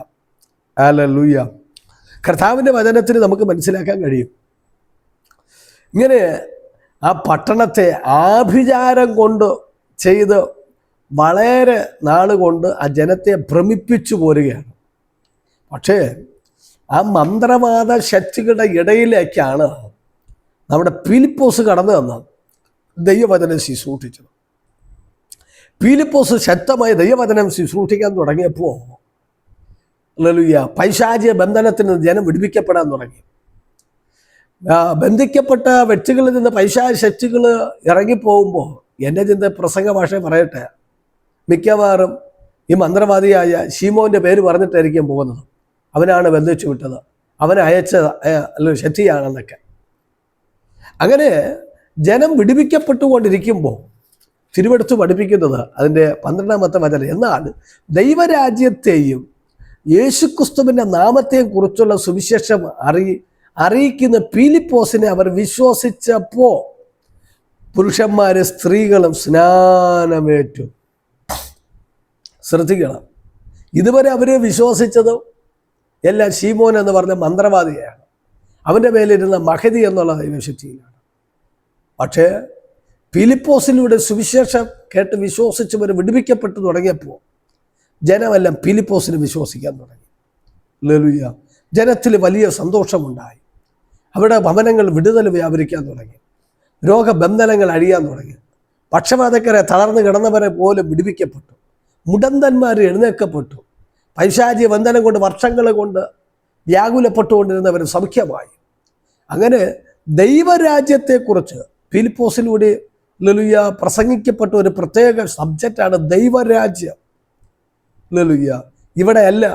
ഹല്ലേലൂയ. കർത്താവിൻ്റെ വചനത്തിന് നമുക്ക് മനസ്സിലാക്കാൻ കഴിയും, ഇങ്ങനെ ആ പട്ടണത്തെ ആഭിചാരം കൊണ്ട് ചെയ്ത് വളരെ നാളുകൊണ്ട് ആ ജനത്തെ ഭ്രമിപ്പിച്ചു പോരുകയാണ്. പക്ഷേ ആ മന്ത്രവാദ ശക്തികളുടെ ഇടയിലേക്കാണ് നമ്മുടെ ഫിലിപ്പോസ് കടന്നു വന്നത് ദൈവവചനം ശുശ്രൂഷിച്ചത്. ഫിലിപ്പോസ് ശക്തമായ ദൈവവചനം ശുശ്രൂഷിക്കാൻ തുടങ്ങിയപ്പോൾ പൈശാചിക ബന്ധനത്തിന് ജനം വിടുവിക്കപ്പെടാൻ തുടങ്ങി. ബന്ധിക്കപ്പെട്ട വ്യക്തികളിൽ നിന്ന് പൈശാചിക ശക്തികൾ ഇറങ്ങിപ്പോകുമ്പോൾ എൻ്റെ ചിന്ത പ്രസംഗ ഭാഷ പറയട്ടെ, മിക്കവാറും ഈ മന്ത്രവാദിയായ ശീമോൻ്റെ പേര് പറഞ്ഞിട്ടായിരിക്കും പോകുന്നത്. അവനാണ് ബന്ധിച്ചു വിട്ടത്, അവനെ അയച്ച ശക്തിയാണെന്നൊക്കെ. അങ്ങനെ ജനം വിടുവിക്കപ്പെട്ടുകൊണ്ടിരിക്കുമ്പോൾ തിരുവെടുത്ത് പഠിപ്പിക്കുന്നത് അതിൻ്റെ 12-ാമത്തെ വചനം, എന്നാൽ ദൈവരാജ്യത്തെയും യേശുക്രിസ്തുവിൻ്റെ നാമത്തെയും കുറിച്ചുള്ള സുവിശേഷം അറിയിക്കുന്ന ഫിലിപ്പോസിനെ അവർ വിശ്വസിച്ചപ്പോൾ പുരുഷന്മാരും സ്ത്രീകളും സ്നാനമേറ്റു. ശ്രദ്ധിക്കണം, ഇതുവരെ അവരെ വിശ്വസിച്ചത് എല്ലാം ശീമോൻ എന്ന് പറഞ്ഞ മന്ത്രവാദിയാണ്, അവൻ്റെ മേലിരുന്ന മഹതി എന്നുള്ള ദൈവശക്തിയിലാണ്. പക്ഷേ ഫിലിപ്പോസിലൂടെ സുവിശേഷം കേട്ട് വിശ്വസിച്ചവർ വിടുവിക്കപ്പെട്ടു തുടങ്ങിയപ്പോൾ ജനമെല്ലാം ഫിലിപ്പോസിന് വിശ്വസിക്കാൻ തുടങ്ങി. ഹല്ലേലൂയ. ജനത്തിൽ വലിയ സന്തോഷമുണ്ടായി. അവിടെ ഭവനങ്ങൾ വിടുതൽ വ്യാപരിക്കാൻ തുടങ്ങി, രോഗബന്ധനങ്ങൾ അഴിയാൻ തുടങ്ങി, പക്ഷപാതക്കാരെ തളർന്നു കിടന്നവരെ പോലും വിടുവിക്കപ്പെട്ടു, മുടന്തന്മാർ എഴുന്നേൽക്കപ്പെട്ടു, പൈശാചിക ബന്ധനം കൊണ്ട് വർഷങ്ങൾ കൊണ്ട് വ്യാകുലപ്പെട്ടുകൊണ്ടിരുന്നവർ സൗഖ്യമായി. അങ്ങനെ ദൈവരാജ്യത്തെക്കുറിച്ച് ഫിലിപ്പോസിലൂടെ പ്രസംഗിക്കപ്പെട്ട ഒരു പ്രത്യേക സബ്ജക്റ്റാണ് ദൈവരാജ്യം. ഇവിടെയല്ല,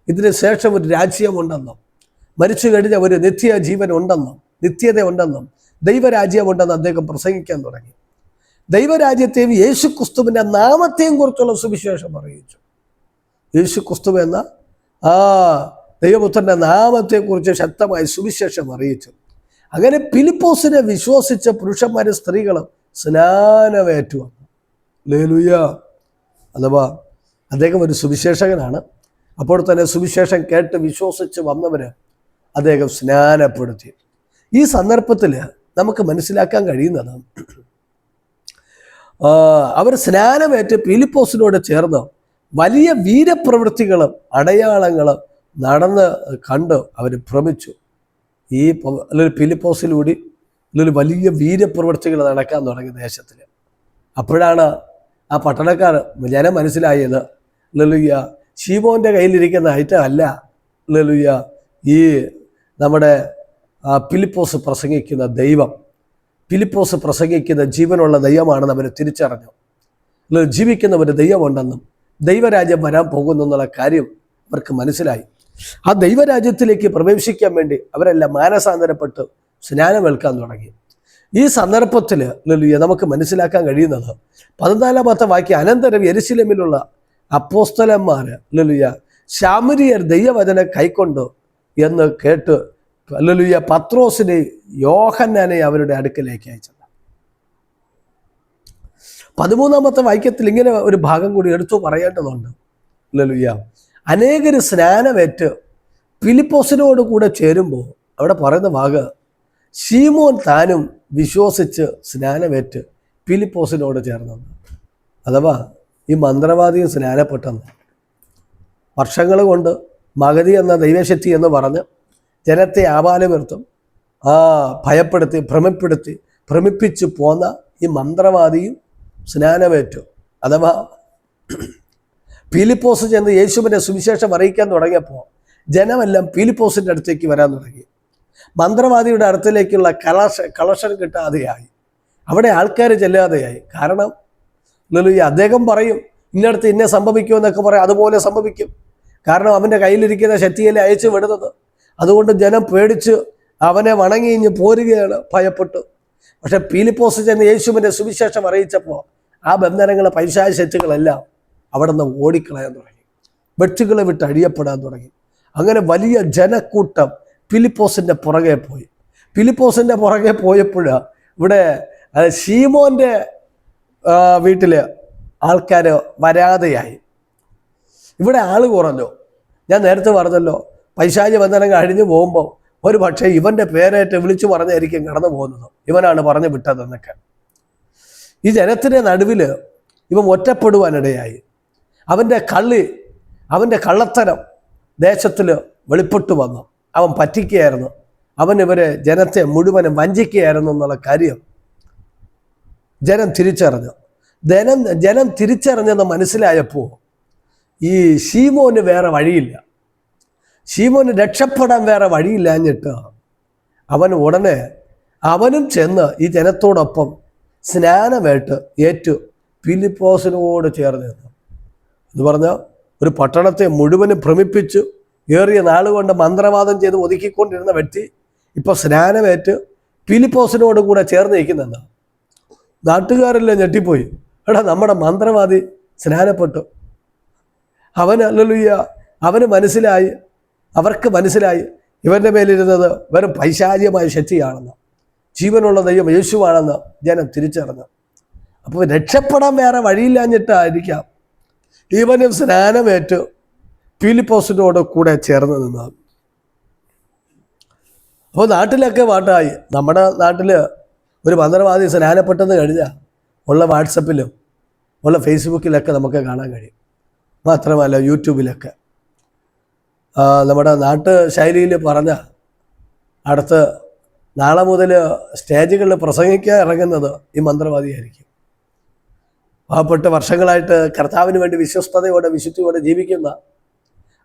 ഇതിന് ശേഷം ഒരു രാജ്യമുണ്ടെന്നും മരിച്ചു കഴിഞ്ഞ ഒരു നിത്യജീവൻ ഉണ്ടെന്നും നിത്യത ഉണ്ടെന്നും ദൈവരാജ്യമുണ്ടെന്ന് അദ്ദേഹം പ്രസംഗിക്കാൻ തുടങ്ങി. ദൈവരാജ്യത്തെയും യേശുക്രിസ്തുവിൻ്റെ നാമത്തെയും കുറിച്ചുള്ള സുവിശേഷം അറിയിച്ചു. യേശുക്രിസ്തു എന്ന ആ ദൈവപുത്രൻ്റെ നാമത്തെക്കുറിച്ച് ശക്തമായി സുവിശേഷം അറിയിച്ചു. അങ്ങനെ ഫിലിപ്പോസിനെ വിശ്വസിച്ച പുരുഷന്മാരും സ്ത്രീകളും സ്നാനമേറ്റു വന്നു. ഹല്ലേലൂയ. അഥവാ അദ്ദേഹം ഒരു സുവിശേഷകനാണ്. അപ്പോൾ തന്നെ സുവിശേഷം കേട്ട് വിശ്വസിച്ച് വന്നവർ അദ്ദേഹം സ്നാനപ്പെടുത്തി. ഈ സന്ദർഭത്തിൽ നമുക്ക് മനസ്സിലാക്കാൻ കഴിയുന്നത്, അവർ സ്നാനമേറ്റ് ഫിലിപ്പോസിനോട് ചേർന്ന് വലിയ വീരപ്രവൃത്തികളും അടയാളങ്ങളും നടന്ന് കണ്ട് അവർ ഭ്രമിച്ചു. ഈ ഫിലിപ്പോസിലൂടെ വലിയ വീരപ്രവൃത്തികൾ നടക്കാൻ തുടങ്ങി ദേശത്തിൽ. അപ്പോഴാണ് ആ പട്ടണക്കാർ ജനം മനസ്സിലായത്, ശീമോൻ്റെ കയ്യിലിരിക്കുന്ന ഐറ്റം അല്ല ഈ നമ്മുടെ ഫിലിപ്പോസ് പ്രസംഗിക്കുന്ന ദൈവം, ഫിലിപ്പോസ് പ്രസംഗിക്കുന്ന ജീവനുള്ള ദൈവമാണെന്ന് അവർ തിരിച്ചറിഞ്ഞു. ജീവിക്കുന്ന ഒരു ദൈവമുണ്ടെന്നും ദൈവരാജ്യം വരാൻ പോകുന്നു എന്നുള്ള കാര്യം അവർക്ക് മനസ്സിലായി. ആ ദൈവരാജ്യത്തിലേക്ക് പ്രവേശിക്കാൻ വേണ്ടി അവരെല്ലാം മാനസാന്തരപ്പെട്ട് സ്നാനമേൽക്കാൻ തുടങ്ങി. ഈ സന്ദർഭത്തിൽ നമുക്ക് മനസ്സിലാക്കാൻ കഴിയുന്നത് 14-ാമത്തെ വാക്യം, അനന്തരം യെരുശലേമിലുള്ള അപ്പോസ്തലന്മാർ ശാമരിയർ ദൈവവചനം കൈക്കൊണ്ട് എന്ന് കേട്ട് ഹല്ലേലൂയ പത്രോസിനെ യോഹന്നാനെ അവരുടെ അടുക്കലേക്ക് അയച്ചത്. 13-ാമത്തെ വാക്യത്തിൽ ഇങ്ങനെ ഒരു ഭാഗം കൂടി എടുത്തു പറയേണ്ടതുണ്ട്. ഹല്ലേലൂയ അനേകര് സ്നാനമേറ്റ് ഫിലിപ്പോസിനോട് കൂടെ ചേരുമ്പോൾ അവിടെ പറയുന്ന ഭാഗം ശീമോൻ താനും വിശ്വസിച്ച് സ്നാനമേറ്റ് ഫിലിപ്പോസിനോട് ചേർന്നെന്ന്. അഥവാ ഈ മന്ത്രവാദിയും സ്നാനപ്പെട്ടെന്ന്. വർഷങ്ങൾ കൊണ്ട് മഗതി എന്ന ദൈവശക്തി എന്ന് പറഞ്ഞ് ജനത്തെ ആപാലവൃത്തം ഭയപ്പെടുത്തി ഭ്രമിപ്പിച്ച് പോന്ന ഈ മന്ത്രവാദിയും സ്നാനമേറ്റു. അഥവാ ഫിലിപ്പോസ് ചെന്ന് യേശുവിൻ്റെ സുവിശേഷം അറിയിക്കാൻ തുടങ്ങിയപ്പോൾ ജനമെല്ലാം ഫിലിപ്പോസിൻ്റെ അടുത്തേക്ക് വരാൻ തുടങ്ങി. മന്ത്രവാദിയുടെ അടുത്തിലേക്കുള്ള കളക്ഷൻ കിട്ടാതെയായി. അവിടെ ആൾക്കാർ ചെല്ലാതെയായി. കാരണം അദ്ദേഹം പറയും ഇന്നടുത്ത് ഇന്നെ സംഭവിക്കുമെന്നൊക്കെ പറയും. അതുപോലെ സംഭവിക്കും. കാരണം അവൻ്റെ കയ്യിലിരിക്കുന്ന ശക്തിയല്ലേ അയച്ചു വിടുന്നത്. അതുകൊണ്ട് ജനം പേടിച്ച് അവനെ വണങ്ങിഞ്ഞ് പോരുകയാണ് ഭയപ്പെട്ടു. പക്ഷെ ഫിലിപ്പോസ് ചെന്ന് യേശുവിൻ്റെ സുവിശേഷം അറിയിച്ചപ്പോൾ ആ ബന്ധനങ്ങൾ പൈശാചിക ശക്തികളെല്ലാം അവിടെ നിന്ന് ഓടിക്കളയാൻ തുടങ്ങി. വെട്ടുകളെ വിട്ട് അഴിയപ്പെടാൻ തുടങ്ങി. അങ്ങനെ വലിയ ജനക്കൂട്ടം ഫിലിപ്പോസിൻ്റെ പുറകെ പോയി. ഫിലിപ്പോസിൻ്റെ പുറകെ പോയപ്പോഴാണ് ഇവിടെ ശീമോൻ്റെ വീട്ടിൽ ആൾക്കാർ വരാതെയായി. ഇവിടെ ആൾ കുറഞ്ഞു. ഞാൻ നേരത്തെ പറഞ്ഞല്ലോ, പൈശാചിക ബന്ധനം കഴിഞ്ഞു പോകുമ്പോൾ ഒരു പക്ഷേ ഇവൻ്റെ പേരേറ്റ് വിളിച്ചു പറഞ്ഞായിരിക്കും കടന്നു പോകുന്നത്. ഇവനാണ് പറഞ്ഞു വിട്ടതെന്നൊക്കെ. ഈ ജനത്തിൻ്റെ നടുവിൽ ഇവൻ ഒറ്റപ്പെടുവാനിടയായി. അവൻ്റെ കള്ളത്തരം ദേശത്തിൽ വെളിപ്പെട്ടു വന്നു. അവൻ പറ്റിക്കുകയായിരുന്നു. അവൻ ഇവരെ ജനത്തെ മുഴുവനും വഞ്ചിക്കുകയായിരുന്നു എന്നുള്ള കാര്യം ജനം തിരിച്ചറിഞ്ഞു. ജനം തിരിച്ചറിഞ്ഞെന്ന് മനസ്സിലായപ്പോൾ ഈ ശീമോന് വേറെ വഴിയില്ല. ശീമോന് രക്ഷപ്പെടാൻ വേറെ വഴിയില്ലാഞ്ഞിട്ട് അവനും ചെന്ന് ഈ ജനത്തോടൊപ്പം സ്നാനമേറ്റ് ഏറ്റു ഫിലിപ്പോസിനോട് ചേർന്ന് നിന്നു. എന്ന് പറഞ്ഞാൽ ഒരു പട്ടണത്തെ മുഴുവനും ഭ്രമിപ്പിച്ചു ഏറിയ നാളുകൊണ്ട് മന്ത്രവാദം ചെയ്ത് ഒതുക്കിക്കൊണ്ടിരുന്ന വ്യക്തി ഇപ്പോൾ സ്നാനമേറ്റ് ഫിലിപ്പോസിനോട് കൂടെ ചേർന്ന് നിൽക്കുന്നെന്താ. നാട്ടുകാരെല്ലാം ഞെട്ടിപ്പോയി. എടാ, നമ്മുടെ മന്ത്രവാദി സ്നാനപ്പെട്ടു. അവന് മനസ്സിലായി, അവർക്ക് മനസ്സിലായി ഇവൻ്റെ മേലിരുന്നത് വെറും പൈശാചികമായ ശക്തിയാണെന്ന്, ജീവനുള്ള ദൈവം യേശുവാണെന്ന് ജനം തിരിച്ചറിഞ്ഞു. അപ്പോൾ രക്ഷപ്പെടാൻ വേറെ വഴിയില്ലാഞ്ഞിട്ടായിരിക്കാം ഇവനും സ്നാനമേറ്റ് ഫിലിപ്പോസിനോട് കൂടെ ചേർന്ന് നിന്നത്. അപ്പോൾ നാട്ടിലൊക്കെ പാട്ടായി. നമ്മുടെ നാട്ടിൽ ഒരു മന്ത്രവാദി സ്നാനപ്പെട്ടെന്ന് കഴിഞ്ഞാൽ ഉള്ള വാട്സപ്പിലും ഉള്ള ഫേസ്ബുക്കിലൊക്കെ നമുക്ക് കാണാൻ കഴിയും. മാത്രമല്ല യൂട്യൂബിലൊക്കെ. നമ്മുടെ നാട്ട് ശൈലിയിൽ പറഞ്ഞ അടുത്ത് നാളെ മുതൽ സ്റ്റേജുകളിൽ പ്രസംഗിക്കാൻ ഇറങ്ങുന്നത് ഈ മന്ത്രവാദിയായിരിക്കും. പാവപ്പെട്ട് വർഷങ്ങളായിട്ട് കർത്താവിന് വേണ്ടി വിശ്വസ്തയോടെ വിശുദ്ധിയോടെ ജീവിക്കുന്ന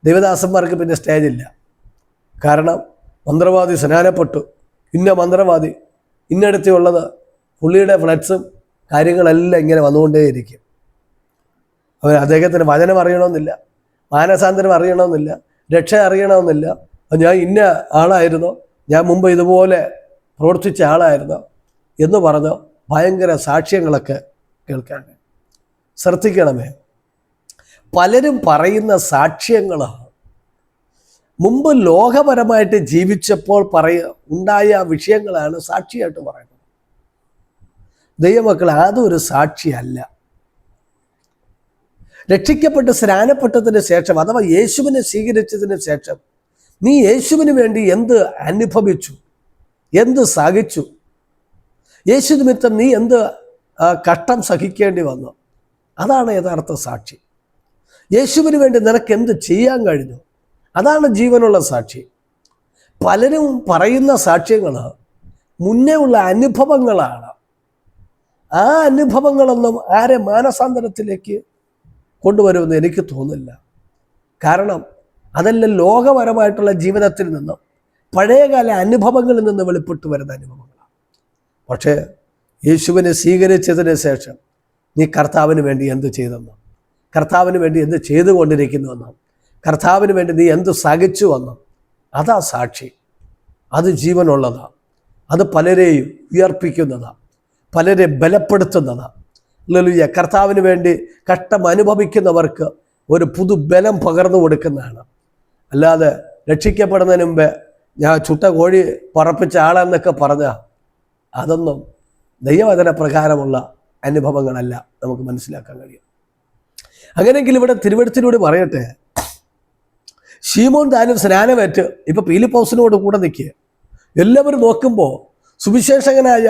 ദൈവദാസന്മാർക്ക് പിന്നെ സ്റ്റേജില്ല. കാരണം മന്ത്രവാദി സ്നാനപ്പെട്ടു, ഇന്ന മന്ത്രവാദി ഇന്നടുത്തുള്ളത്, പുള്ളിയുടെ ഫ്ലക്സും കാര്യങ്ങളെല്ലാം ഇങ്ങനെ വന്നുകൊണ്ടേയിരിക്കും. അദ്ദേഹത്തിന് വചനം അറിയണമെന്നില്ല, മാനസാന്തരം അറിയണമെന്നില്ല, രക്ഷ അറിയണമെന്നില്ല. ഞാൻ ഇന്ന ആളായിരുന്നു, ഞാൻ മുമ്പ് ഇതുപോലെ പ്രവർത്തിച്ച ആളായിരുന്നു എന്ന് പറഞ്ഞ് ഭയങ്കര സാക്ഷ്യങ്ങളൊക്കെ കേൾക്കാൻ. ശ്രദ്ധിക്കണമേ, പലരും പറയുന്ന സാക്ഷ്യങ്ങൾ മുമ്പ് ലോകപരമായിട്ട് ജീവിച്ചപ്പോൾ ഉണ്ടായ വിഷയങ്ങളാണ് സാക്ഷിയായിട്ട് പറയുന്നത്. ദൈവമക്കൾ, അതൊരു സാക്ഷിയല്ല. രക്ഷിക്കപ്പെട്ട് സ്നാനപ്പെട്ടതിന് ശേഷം അഥവാ യേശുവിനെ സ്വീകരിച്ചതിന് ശേഷം നീ യേശുവിന് വേണ്ടി എന്ത് അനുഭവിച്ചു, എന്ത് സഹിച്ചു, യേശു നിമിത്തം നീ എന്ത് കഷ്ടം സഹിക്കേണ്ടി വന്നു, അതാണ് യഥാർത്ഥ സാക്ഷി. യേശുവിന് വേണ്ടി നിനക്ക് എന്ത് ചെയ്യാൻ കഴിഞ്ഞു, അതാണ് ജീവനുള്ള സാക്ഷി. പലരും പറയുന്ന സാക്ഷ്യങ്ങൾ മുന്നേ ഉള്ള അനുഭവങ്ങളാണ്. ആ അനുഭവങ്ങളൊന്നും ആരെ മാനസാന്തരത്തിലേക്ക് കൊണ്ടുവരുമെന്ന് എനിക്ക് തോന്നുന്നില്ല. കാരണം അതെല്ലാം ലോകപരമായിട്ടുള്ള ജീവിതത്തിൽ നിന്നും പഴയകാല അനുഭവങ്ങളിൽ നിന്ന് വെളിപ്പെട്ടു വരുന്ന അനുഭവങ്ങളാണ്. പക്ഷേ യേശുവിനെ സ്വീകരിച്ചതിന് ശേഷം നീ കർത്താവിന് വേണ്ടി എന്ത് ചെയ്തെന്നോ, കർത്താവിന് വേണ്ടി എന്ത് ചെയ്തുകൊണ്ടിരിക്കുന്നുവെന്നോ, കർത്താവിന് വേണ്ടി നീ എന്ത് സഹിച്ചുവെന്നോ, അതാ സാക്ഷി. അത് ജീവനുള്ളതാണ്. അത് പലരെയും ഉയർപ്പിക്കുന്നതാണ്, പലരെ ബലപ്പെടുത്തുന്നതാണ്. ഹല്ലേലൂയ. കർത്താവിന് വേണ്ടി കഷ്ടം അനുഭവിക്കുന്നവർക്ക് ഒരു പുതുബലം പകർന്നു കൊടുക്കുന്നതാണ്. അല്ലാതെ രക്ഷിക്കപ്പെടുന്നതിന് മുമ്പേ ഞാൻ ചുട്ട കോഴി പറപ്പിച്ച ആളെന്നൊക്കെ പറഞ്ഞാൽ അതൊന്നും ദൈവവചന പ്രകാരമുള്ള അനുഭവങ്ങളല്ല നമുക്ക് മനസ്സിലാക്കാൻ കഴിയും. അങ്ങനെയെങ്കിൽ ഇവിടെ തിരുവെഴുത്തിലൂടെ പറയട്ടെ, ശീമോൻ താനും സ്നാനമേറ്റ് ഇപ്പം പീലിപ്പോസിനോട് കൂടെ നിൽക്കുക. എല്ലാവരും നോക്കുമ്പോൾ സുവിശേഷകനായ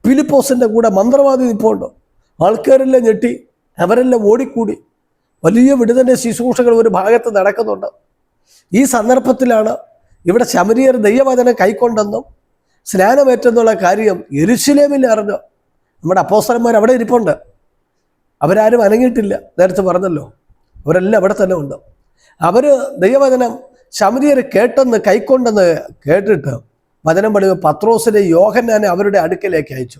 പീലിപ്പോസിൻ്റെ കൂടെ മന്ത്രവാദി നിൽപ്പുണ്ട്. ആൾക്കാരെല്ലാം ഞെട്ടി, അവരെല്ലാം ഓടിക്കൂടി. വലിയ വിടുതൻ്റെ ശുശ്രൂഷകൾ ഒരു ഭാഗത്ത് നടക്കുന്നുണ്ട്. ഈ സന്ദർഭത്തിലാണ് ഇവിടെ ശമരിയർ ദൈവവചനം കൈക്കൊണ്ടെന്നും സ്നാനമേറ്റെന്നുള്ള കാര്യം യെരൂശലേമിൽ അറിഞ്ഞു. നമ്മുടെ അപ്പോസ്തലന്മാർ അവിടെ ഇരിപ്പുണ്ട്, അവരാരും അനങ്ങിയിട്ടില്ല. നേരത്തെ പറഞ്ഞല്ലോ, അവരെല്ലാം അവിടെ തന്നെ ഉണ്ട്. അവർ ദൈവവചനം ശമരിയർ കേട്ടെന്ന് കൈക്കൊണ്ടെന്ന് കേട്ടിട്ട് വചനം പഠിക്കുക പത്രോസിനെ യോഹന്നാനെ അവരുടെ അടുക്കലേക്ക് അയച്ചു.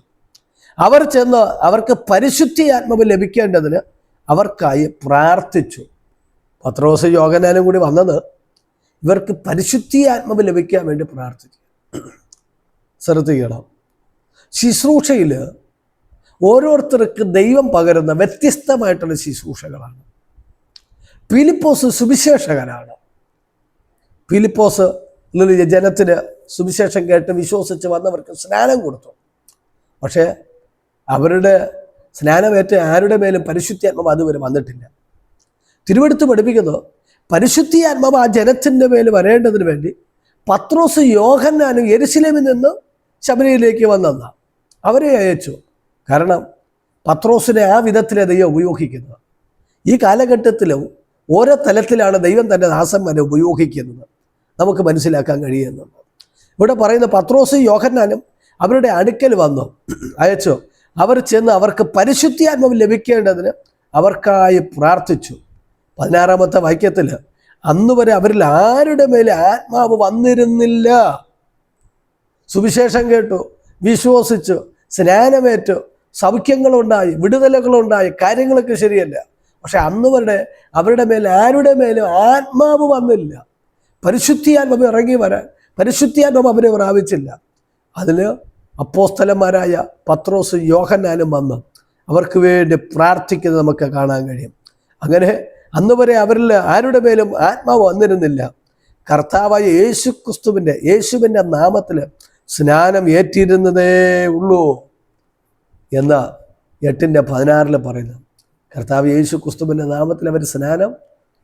അവർ ചെന്ന് അവർക്ക് പരിശുദ്ധി ആത്മാവ് ലഭിക്കേണ്ടതിന് അവർക്കായി പ്രാർത്ഥിച്ചു. പത്രോസ് യോഹന്നാനും കൂടി വന്നത് ഇവർക്ക് പരിശുദ്ധി ആത്മാവ് ലഭിക്കാൻ വേണ്ടി പ്രാർത്ഥിച്ചു. ശ്രദ്ധിക്കണം, ശുശ്രൂഷയിൽ ഓരോരുത്തർക്ക് ദൈവം പകരുന്ന വ്യത്യസ്തമായിട്ടുള്ള ശുശ്രൂഷകളാണ്. പീലിപ്പോസ് സുവിശേഷകനാണ്. പീലിപ്പോസ് ജനത്തിന് സുവിശേഷം കേട്ട് വിശ്വസിച്ച് വന്നവർക്ക് സ്നാനം കൊടുത്തു. പക്ഷേ അവരുടെ സ്നാനമേറ്റ് ആരുടെ മേലും പരിശുദ്ധാത്മാവ് അതുവരെ വന്നിട്ടില്ല. തിരുവെടുത്ത് പഠിപ്പിക്കുന്നത് പരിശുദ്ധാത്മാവ് ആ ജനത്തിൻ്റെ മേൽ വരേണ്ടതിന് വേണ്ടി പത്രോസ് യോഹന്നാനും യെരൂശലേമിൽ നിന്ന് ശമരിയയിലേക്ക് വന്നെന്ന അവരെ അയച്ചു. കാരണം പത്രോസിനെ ആ വിധത്തിലെ ദൈവം ഉപയോഗിക്കുന്നത്. ഈ കാലഘട്ടത്തിലും ഓരോ തലത്തിലാണ് ദൈവം തൻ്റെ ദാസന്മാരെ ഉപയോഗിക്കുന്നത് നമുക്ക് മനസ്സിലാക്കാൻ കഴിയുന്നുണ്ട്. ഇവിടെ പറയുന്ന പത്രോസ് യോഹന്നാനും അവരുടെ അടുക്കൽ വന്നു അയച്ചു. അവർ ചെന്ന് അവർക്ക് പരിശുദ്ധാത്മാവ് ലഭിക്കേണ്ടതിന് അവർക്കായി പ്രാർത്ഥിച്ചു. 16-ാമത്തെ വാക്യത്തിൽ അന്ന് വരെ അവരിൽ ആരുടെ മേലെ ആത്മാവ് വന്നിരുന്നില്ല. സുവിശേഷം കേട്ടു, വിശ്വസിച്ചു, സ്നാനമേറ്റു, സൗഖ്യങ്ങളുണ്ടായി, വിടുതലുകളുണ്ടായി, കാര്യങ്ങളൊക്കെ ശരിയല്ല. പക്ഷെ അന്ന് വരെ അവരുടെ മേലെ ആരുടെ മേലും ആത്മാവ് വന്നില്ല. പരിശുദ്ധാത്മാവ് ഇറങ്ങി വരാൻ പരിശുദ്ധാത്മാവ് അവരെ പ്രാപിച്ചില്ല. അതിൽ അപ്പോസ്തലന്മാരായ പത്രോസ് യോഹന്നാനും വന്ന് അവർക്ക് വേണ്ടി പ്രാർത്ഥിക്കുന്നത് നമുക്ക് കാണാൻ കഴിയും. അങ്ങനെ അന്ന് വരെ അവരിൽ ആരുടെ മേലും ആത്മാവ് വന്നിരുന്നില്ല. കർത്താവായ യേശുവിൻ്റെ നാമത്തിൽ സ്നാനം ഏറ്റിരുന്നതേ ഉള്ളൂ എന്ന 8:16 പറയുന്നു. കർത്താവ് യേശു ക്രിസ്തുവിൻ്റെ നാമത്തിൽ അവർ സ്നാനം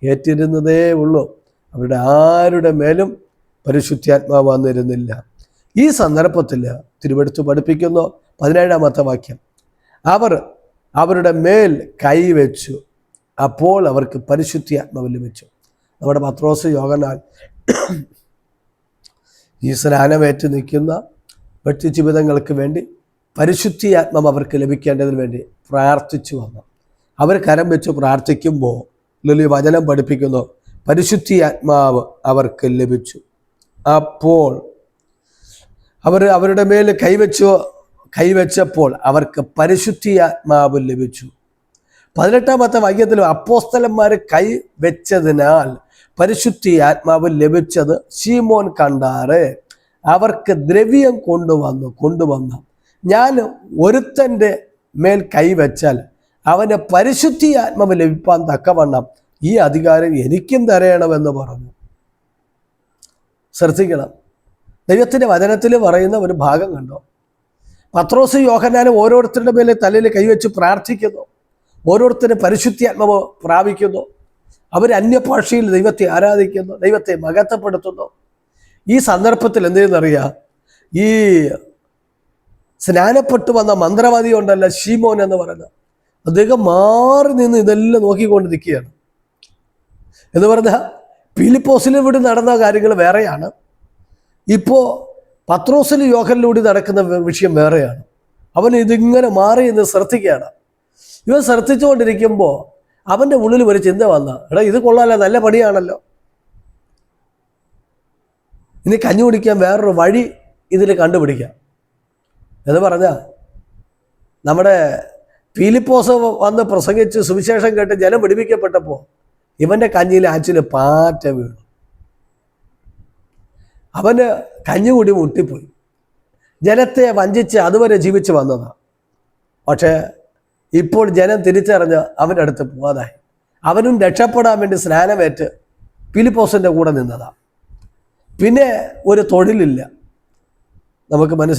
ഏറ്റിരുന്നതേ ഉള്ളൂ. അവരുടെ ആരുടെ മേലും പരിശുദ്ധാത്മാവ് വന്നിരുന്നില്ല. ഈ സന്ദർഭത്തിൽ തിരുവെടുത്ത് പഠിപ്പിക്കുന്നു 17-ാമത്തെ വാക്യം, അവർ അവരുടെ മേൽ കൈവച്ചു, അപ്പോൾ അവർക്ക് പരിശുദ്ധാത്മാവ് ലഭിച്ചു. നമ്മുടെ പത്രോസ് യോഹന്നാൻ ഈ സ്നാനമേറ്റ് നിൽക്കുന്ന വ്യക്തിജീവിതങ്ങൾക്ക് വേണ്ടി പരിശുദ്ധാത്മാവ് അവർക്ക് ലഭിക്കേണ്ടതിന് വേണ്ടി പ്രാർത്ഥിച്ചു വന്നു. അവർ കരം വെച്ച് പ്രാർത്ഥിക്കുമ്പോൾ വചനം പഠിപ്പിക്കുന്നു പരിശുദ്ധാത്മാവ് അവർക്ക് ലഭിച്ചു. അപ്പോൾ അവരുടെ മേൽ കൈവച്ചപ്പോൾ അവർക്ക് പരിശുദ്ധാത്മാവ് ലഭിച്ചു. 18-ാമത്തെ വാക്യത്തിൽ അപ്പോസ്തലന്മാർ കൈവച്ചതിനാൽ പരിശുദ്ധാത്മാവ് ലഭിച്ചത് ശീമോൻ കണ്ടാറ് അവർക്ക് ദ്രവ്യം കൊണ്ടുവന്നു ഞാൻ ഒരുത്തൻ്റെ മേൽ കൈവച്ചാൽ അവന് പരിശുദ്ധാത്മാവ് ലഭിപ്പാൻ തക്കവണ്ണം ഈ അധികാരം എനിക്കും തരയണമെന്ന് പറഞ്ഞു. ശ്രദ്ധിക്കണം, ദൈവത്തിൻ്റെ വചനത്തിൽ പറയുന്ന ഒരു ഭാഗം കണ്ടോ? പത്രോസ് യോഹന്നാനും ഓരോരുത്തരുടെ മേലെ തലയിൽ കൈവച്ച് പ്രാർത്ഥിക്കുന്നു. ഓരോരുത്തരും പരിശുദ്ധാത്മാവ് പ്രാപിക്കുന്നു. അവർ അന്യഭാഷയിൽ ദൈവത്തെ ആരാധിക്കുന്നു, ദൈവത്തെ മഹത്വപ്പെടുത്തുന്നു. ഈ സന്ദർഭത്തിൽ എന്തെന്നറിയാം, ഈ സ്നാനപ്പെട്ടു വന്ന മന്ത്രവാദി ഉണ്ടല്ല ശീമോൻ എന്ന് പറയുന്നത്, അദ്ദേഹം മാറി നിന്ന് ഇതെല്ലാം നോക്കിക്കൊണ്ട് നിൽക്കുകയാണ്. എന്ന് പറഞ്ഞാൽ പീലിപ്പോസിലും ഇവിടെ നടന്ന കാര്യങ്ങൾ വേറെയാണ്, ഇപ്പോൾ പത്രോസിലും യോഹന്നാനിലൂടെ നടക്കുന്ന വിഷയം വേറെയാണ്. അവൻ ഇതിങ്ങനെ മാറി എന്ന് ശ്രദ്ധിക്കുകയാണ്. ഇവൻ ശ്രദ്ധിച്ചുകൊണ്ടിരിക്കുമ്പോൾ അവൻ്റെ ഉള്ളിൽ ഒരു ചിന്ത വന്ന, എടാ ഇത് കൊള്ളാമല്ലോ, നല്ല പണിയാണല്ലോ, ഇനി കഞ്ഞി കുടിക്കാൻ വേറൊരു വഴി ഇതിൽ കണ്ടുപിടിക്കാം എന്ന് പറഞ്ഞാൽ നമ്മുടെ പീലിപ്പോസ് വന്ന് പ്രസംഗിച്ച് സുവിശേഷം കേട്ട് ജനം പിടിപ്പിക്കപ്പെട്ടപ്പോൾ ഇവൻ്റെ കഞ്ഞിയിൽ ആച്ചിൽ പാറ്റ വീണു. അവന് കഞ്ഞുകൂടി മുട്ടിപ്പോയി. ജനത്തെ വഞ്ചിച്ച് അതുവരെ ജീവിച്ച് വന്നതാണ്. പക്ഷേ ഇപ്പോൾ ജനം തിരിച്ചറിഞ്ഞ് അവൻ്റെ അടുത്ത് പോകാതായി. അവനും രക്ഷപ്പെടാൻ വേണ്ടി സ്നാനമേറ്റ് പീലിപ്പോസിൻ്റെ കൂടെ നിന്നതാണ്. പിന്നെ ഒരു തൊഴിലില്ല. നമുക്ക്